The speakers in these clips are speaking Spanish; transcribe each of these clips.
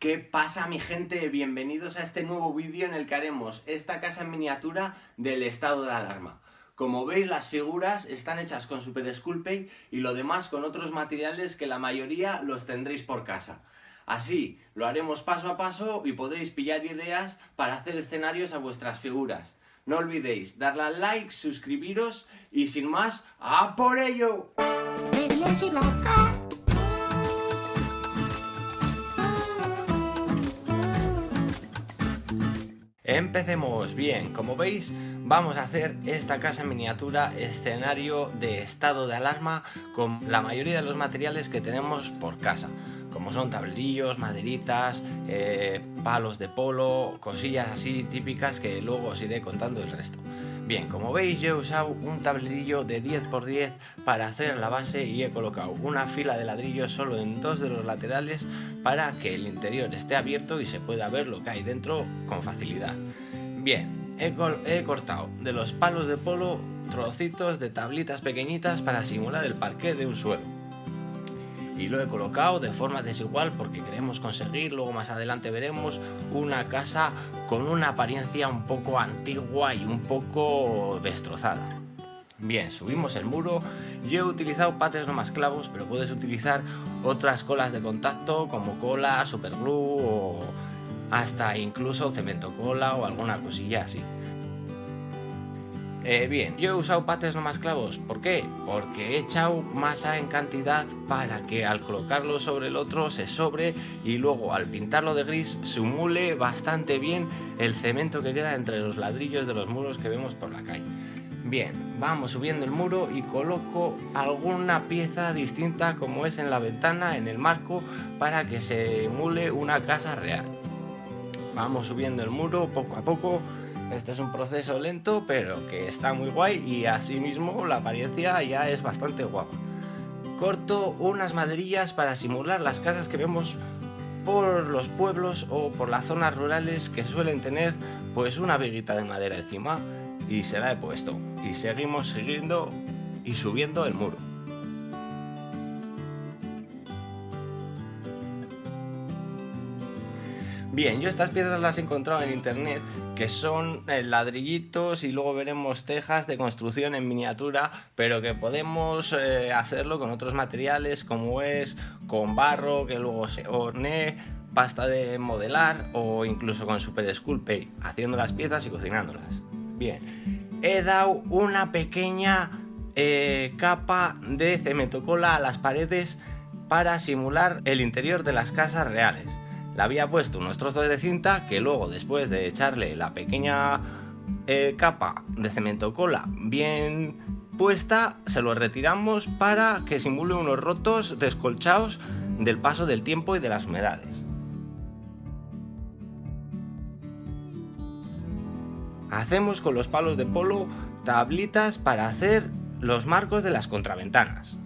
¿Qué pasa, mi gente? Bienvenidos a este nuevo vídeo en el que haremos esta casa en miniatura del estado de alarma. Como veis, las figuras están hechas con Super Sculpey y lo demás con otros materiales que la mayoría los tendréis por casa. Así lo haremos paso a paso y podréis pillar ideas para hacer escenarios a vuestras figuras. No olvidéis darle al like, suscribiros y sin más, ¡a por ello! Empecemos. Bien, como veis, vamos a hacer esta casa en miniatura escenario de estado de alarma con la mayoría de los materiales que tenemos por casa, como son tablerillos, maderitas, palos de polo, cosillas así típicas que luego os iré contando el resto. Bien, como veis, yo he usado un tablerillo de 10×10 para hacer la base y he colocado una fila de ladrillos solo en dos de los laterales para que el interior esté abierto y se pueda ver lo que hay dentro con facilidad. Bien, he cortado de los palos de polo trocitos de tablitas pequeñitas para simular el parqué de un suelo. Y lo he colocado de forma desigual porque queremos conseguir, luego más adelante veremos, una casa con una apariencia un poco antigua y un poco destrozada. Bien, subimos el muro. Yo he utilizado pates no más clavos, pero puedes utilizar otras colas de contacto como cola, superglue o hasta incluso cemento cola o alguna cosilla así. Bien, yo he usado pates no más clavos. ¿Por qué? Porque he echado masa en cantidad para que al colocarlo sobre el otro se sobre y luego al pintarlo de gris simule bastante bien el cemento que queda entre los ladrillos de los muros que vemos por la calle. Bien, vamos subiendo el muro y coloco alguna pieza distinta como es en la ventana, en el marco, para que se simule una casa real. Vamos subiendo el muro poco a poco. Este es un proceso lento, pero que está muy guay y asimismo la apariencia ya es bastante guapa. Corto unas maderillas para simular las casas que vemos por los pueblos o por las zonas rurales que suelen tener pues una viguita de madera encima, y se la he puesto. Y seguimos siguiendo y subiendo el muro. Bien, yo estas piezas las he encontrado en internet, que son ladrillitos y luego veremos tejas de construcción en miniatura, pero que podemos hacerlo con otros materiales como es con barro que luego se hornee, pasta de modelar o incluso con Super Sculpey, haciendo las piezas y cocinándolas. Bien, he dado una pequeña capa de cemento cola a las paredes para simular el interior de las casas reales. Le había puesto unos trozos de cinta que luego, después de echarle la pequeña capa de cemento cola bien puesta, se lo retiramos para que simule unos rotos descolchados del paso del tiempo y de las humedades. Hacemos con los palos de polo tablitas para hacer los marcos de las contraventanas,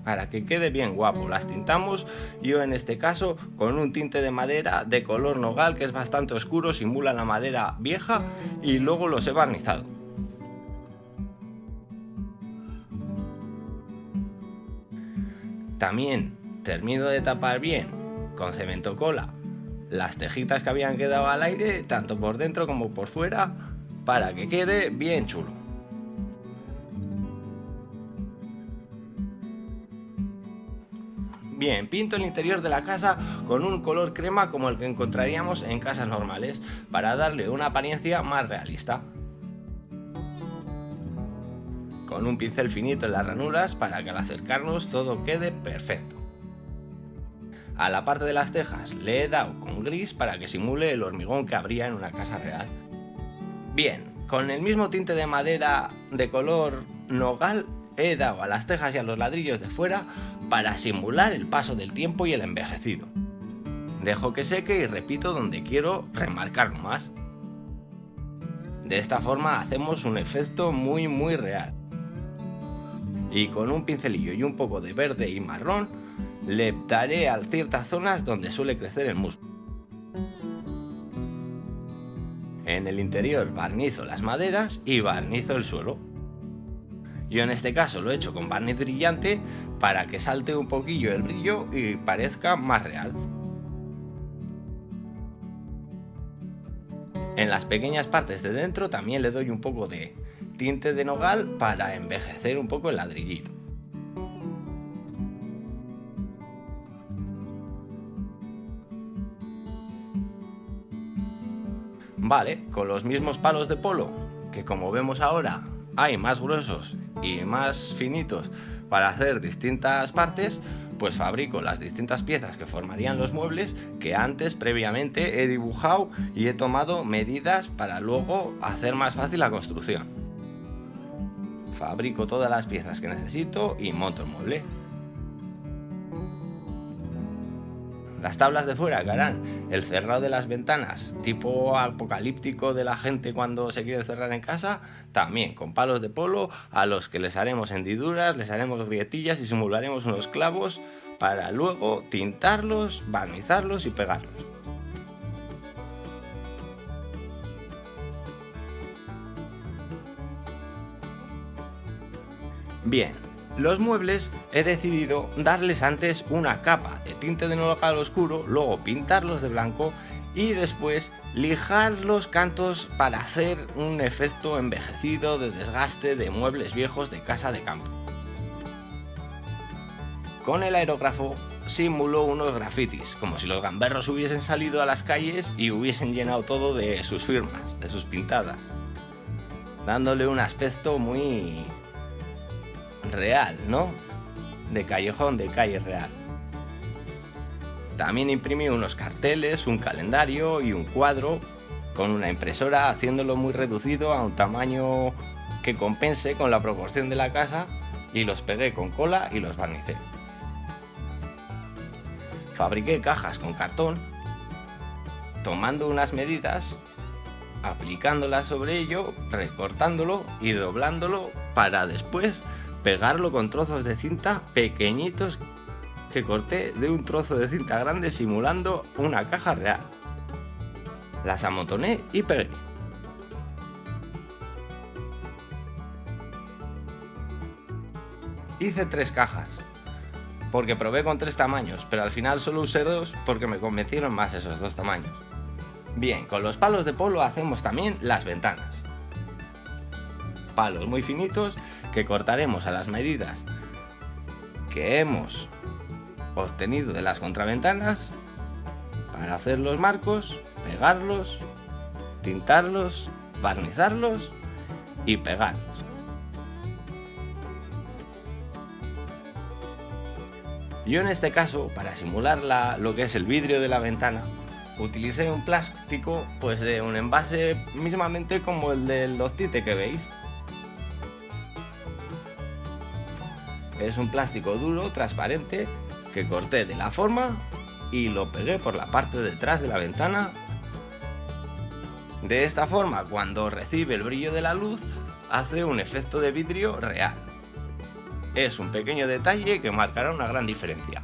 para que quede bien guapo. Las tintamos, yo en este caso con un tinte de madera de color nogal que es bastante oscuro, simula la madera vieja, y luego los he barnizado. También termino de tapar bien con cemento cola las tejitas que habían quedado al aire, tanto por dentro como por fuera, para que quede bien chulo. Bien, pinto el interior de la casa con un color crema como el que encontraríamos en casas normales, para darle una apariencia más realista. Con un pincel finito en las ranuras para que al acercarnos todo quede perfecto. A la parte de las tejas le he dado con gris para que simule el hormigón que habría en una casa real. Bien, con el mismo tinte de madera de color nogal he dado a las tejas y a los ladrillos de fuera para simular el paso del tiempo y el envejecido. Dejo que seque y repito donde quiero remarcarlo más. De esta forma hacemos un efecto muy real. Y con un pincelillo y un poco de verde y marrón le daré a ciertas zonas donde suele crecer el musgo. En el interior barnizo las maderas y barnizo el suelo. Yo en este caso lo he hecho con barniz brillante para que salte un poquillo el brillo y parezca más real. En las pequeñas partes de dentro también le doy un poco de tinte de nogal para envejecer un poco el ladrillito. Vale, con los mismos palos de polo, que como vemos ahora hay más gruesos y más finitos para hacer distintas partes, pues fabrico las distintas piezas que formarían los muebles que antes previamente he dibujado y he tomado medidas para luego hacer más fácil la construcción. Fabrico todas las piezas que necesito y monto el mueble. Las tablas de fuera que harán el cerrado de las ventanas, tipo apocalíptico de la gente cuando se quiere cerrar en casa, también con palos de polo a los que les haremos hendiduras, les haremos grietillas y simularemos unos clavos para luego tintarlos, barnizarlos y pegarlos. Bien, los muebles he decidido darles antes una capa de tinte de nogal oscuro, luego pintarlos de blanco y después lijar los cantos para hacer un efecto envejecido de desgaste de muebles viejos de casa de campo. Con el aerógrafo simuló unos grafitis, como si los gamberros hubiesen salido a las calles y hubiesen llenado todo de sus firmas, de sus pintadas, dándole un aspecto muy real, ¿no? De callejón, de calle real. También imprimí unos carteles, un calendario y un cuadro con una impresora, haciéndolo muy reducido a un tamaño que compense con la proporción de la casa, y los pegué con cola y los barnicé. Fabriqué cajas con cartón, tomando unas medidas, aplicándolas sobre ello, recortándolo y doblándolo para después pegarlo con trozos de cinta pequeñitos que corté de un trozo de cinta grande simulando una caja real. Las amontoné y pegué. Hice 3 cajas, porque probé con 3 tamaños, pero al final solo usé 2 porque me convencieron más esos 2 tamaños. Bien, con los palos de polo hacemos también las ventanas. Palos muy finitos que cortaremos a las medidas que hemos obtenido de las contraventanas para hacer los marcos, pegarlos, tintarlos, barnizarlos y pegarlos. Yo en este caso, para simular lo que es el vidrio de la ventana, utilicé un plástico pues de un envase mismamente como el del Loctite que veis. Es un plástico duro, transparente, que corté de la forma y lo pegué por la parte de atrás de la ventana. De esta forma, cuando recibe el brillo de la luz, hace un efecto de vidrio real. Es un pequeño detalle que marcará una gran diferencia.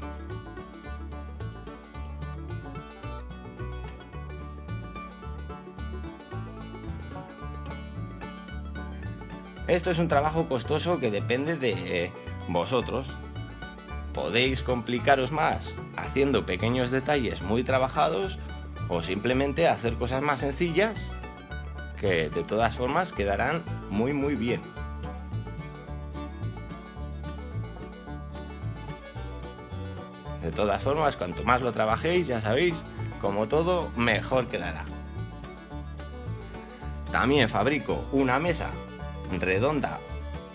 Esto es un trabajo costoso que depende de vosotros. Podéis complicaros más haciendo pequeños detalles muy trabajados o simplemente hacer cosas más sencillas que de todas formas quedarán muy bien. De todas formas, cuanto más lo trabajéis, ya sabéis, como todo, mejor quedará. También fabrico una mesa redonda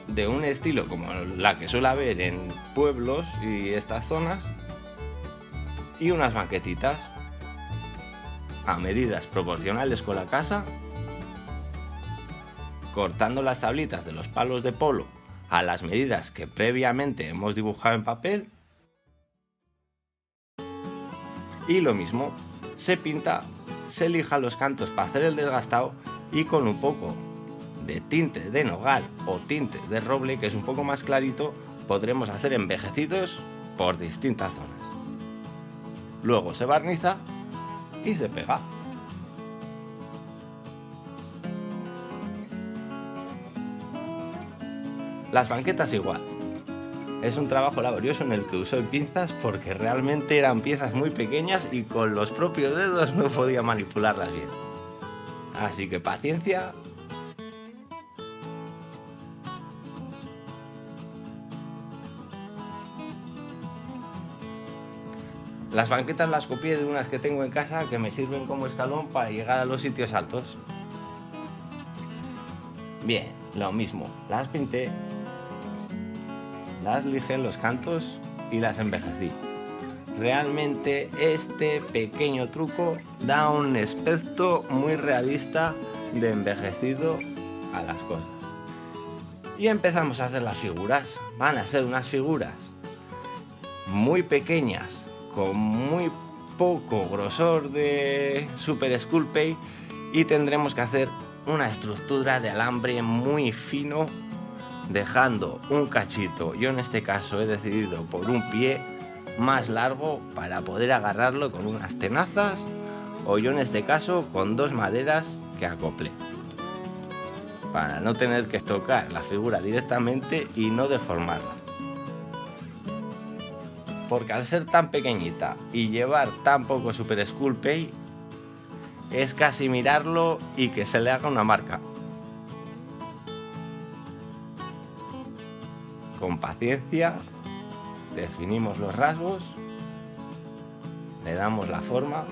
de un estilo como la que suele haber en pueblos y estas zonas, y unas banquetitas a medidas proporcionales con la casa, cortando las tablitas de los palos de polo a las medidas que previamente hemos dibujado en papel, y lo mismo, se pinta, se lija los cantos para hacer el desgastado, y con un poco de tinte de nogal o tinte de roble, que es un poco más clarito, podremos hacer envejecidos por distintas zonas. Luego se barniza y se pega. Las banquetas igual. Es un trabajo laborioso en el que usé pinzas porque realmente eran piezas muy pequeñas y con los propios dedos no podía manipularlas bien. Así que paciencia. Las banquetas las copié de unas que tengo en casa que me sirven como escalón para llegar a los sitios altos. Bien, lo mismo, las pinté, las lijé en los cantos y las envejecí. Realmente este pequeño truco da un aspecto muy realista de envejecido a las cosas. Y empezamos a hacer las figuras. Van a ser unas figuras muy pequeñas, con muy poco grosor de Super Sculpey, y tendremos que hacer una estructura de alambre muy fino, dejando un cachito, yo en este caso he decidido por un pie más largo para poder agarrarlo con unas tenazas, o yo en este caso con dos maderas que acople, para no tener que tocar la figura directamente y no deformarla. Porque al ser tan pequeñita y llevar tan poco Super Sculpey, es casi mirarlo y que se le haga una marca. Con paciencia definimos los rasgos, le damos la forma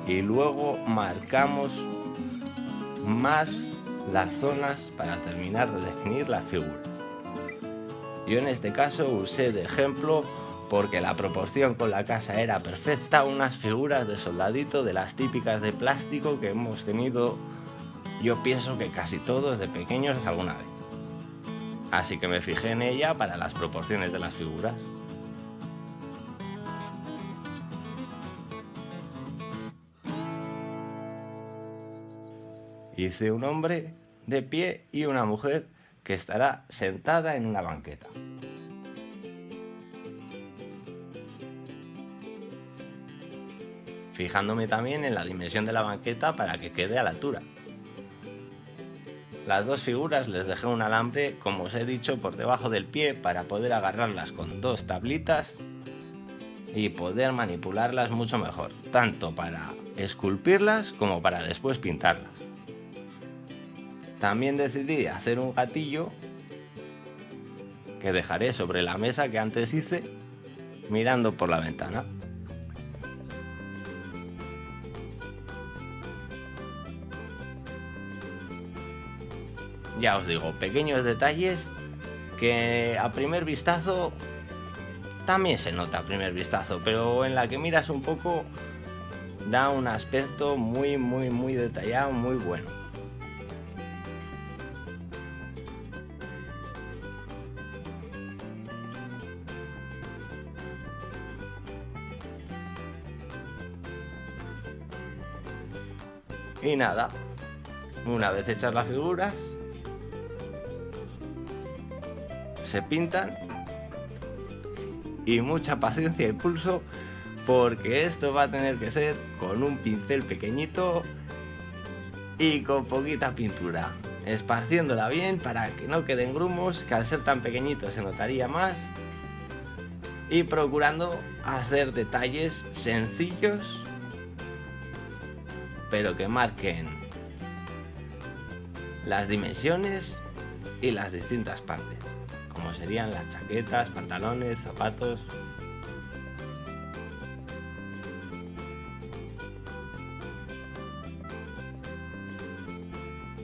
y luego marcamos más las zonas para terminar de definir la figura. Yo en este caso usé de ejemplo porque la proporción con la casa era perfecta, unas figuras de soldadito de las típicas de plástico que hemos tenido, yo pienso que casi todos de pequeños alguna vez. Así que me fijé en ella para las proporciones de las figuras. Hice un hombre de pie y una mujer que estará sentada en una banqueta. Fijándome también en la dimensión de la banqueta para que quede a la altura. Las dos figuras les dejé un alambre, como os he dicho, por debajo del pie para poder agarrarlas con dos tablitas y poder manipularlas mucho mejor, tanto para esculpirlas como para después pintarlas. También decidí hacer un gatillo que dejaré sobre la mesa que antes hice, mirando por la ventana. Ya os digo, pequeños detalles que a primer vistazo también se nota a primer vistazo, pero en la que miras un poco da un aspecto muy detallado, muy bueno. Y nada, una vez hechas las figuras, se pintan y mucha paciencia y pulso, porque esto va a tener que ser con un pincel pequeñito y con poquita pintura, esparciéndola bien para que no queden grumos, que al ser tan pequeñito se notaría más, y procurando hacer detalles sencillos pero que marquen las dimensiones y las distintas partes, como serían las chaquetas, pantalones, zapatos.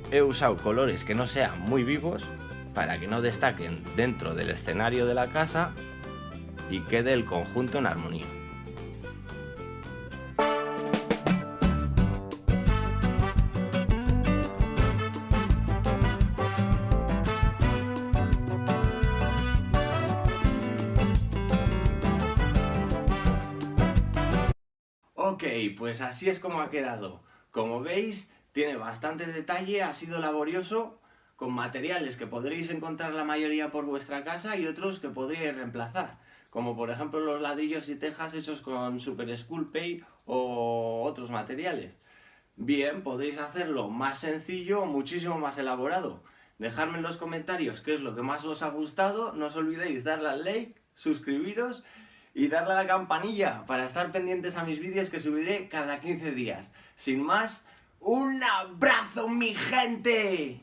He usado colores que no sean muy vivos para que no destaquen dentro del escenario de la casa y quede el conjunto en armonía. Ok, pues así es como ha quedado. Como veis, tiene bastante detalle, ha sido laborioso, con materiales que podréis encontrar la mayoría por vuestra casa y otros que podríais reemplazar, como por ejemplo los ladrillos y tejas hechos con Super Sculpey o otros materiales. Bien, podréis hacerlo más sencillo o muchísimo más elaborado. Dejadme en los comentarios qué es lo que más os ha gustado, no os olvidéis darle al like, suscribiros y darle a la campanilla para estar pendientes a mis vídeos que subiré cada 15 días. Sin más, ¡un abrazo, mi gente!